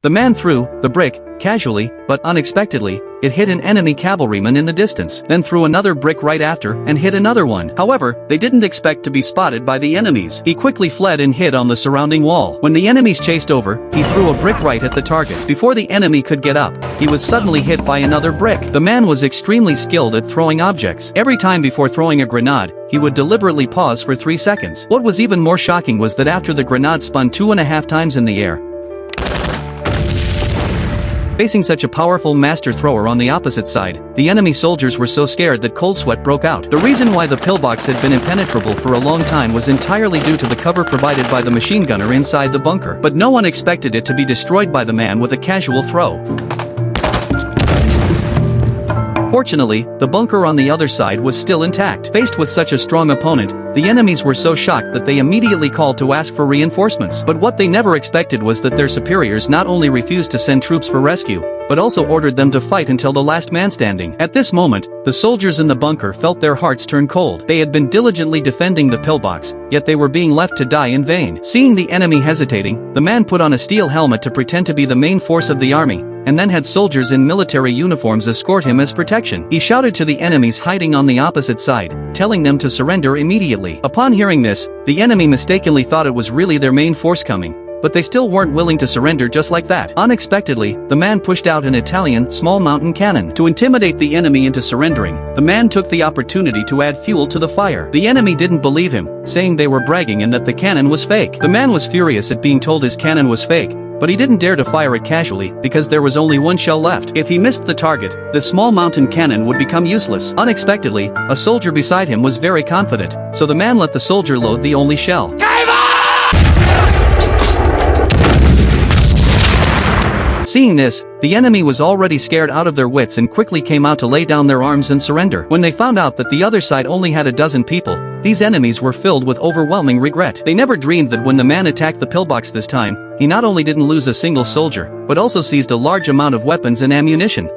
The man threw the brick, casually, but unexpectedly. It hit an enemy cavalryman in the distance, then threw another brick right after and hit another one. However, they didn't expect to be spotted by the enemies. He quickly fled and hid on the surrounding wall. When the enemies chased over, he threw a brick right at the target. Before the enemy could get up, he was suddenly hit by another brick. The man was extremely skilled at throwing objects. Every time before throwing a grenade, he would deliberately pause for 3 seconds. What was even more shocking was that after the grenade spun 2.5 times in the air, facing such a powerful master thrower on the opposite side, the enemy soldiers were so scared that cold sweat broke out. The reason why the pillbox had been impenetrable for a long time was entirely due to the cover provided by the machine gunner inside the bunker. But no one expected it to be destroyed by the man with a casual throw. Fortunately, the bunker on the other side was still intact. Faced with such a strong opponent, the enemies were so shocked that they immediately called to ask for reinforcements. But what they never expected was that their superiors not only refused to send troops for rescue, but also ordered them to fight until the last man standing. At this moment, the soldiers in the bunker felt their hearts turn cold. They had been diligently defending the pillbox, yet they were being left to die in vain. Seeing the enemy hesitating, the man put on a steel helmet to pretend to be the main force of the army, and then had soldiers in military uniforms escort him as protection. He shouted to the enemies hiding on the opposite side, telling them to surrender immediately. Upon hearing this, the enemy mistakenly thought it was really their main force coming, but they still weren't willing to surrender just like that. Unexpectedly, the man pushed out an Italian small mountain cannon. To intimidate the enemy into surrendering, the man took the opportunity to add fuel to the fire. The enemy didn't believe him, saying they were bragging and that the cannon was fake. The man was furious at being told his cannon was fake, but he didn't dare to fire it casually because there was only one shell left. If he missed the target, the small mountain cannon would become useless. Unexpectedly, a soldier beside him was very confident, so the man let the soldier load the only shell. Seeing this, the enemy was already scared out of their wits and quickly came out to lay down their arms and surrender. When they found out that the other side only had a dozen people, these enemies were filled with overwhelming regret. They never dreamed that when the man attacked the pillbox this time, he not only didn't lose a single soldier, but also seized a large amount of weapons and ammunition.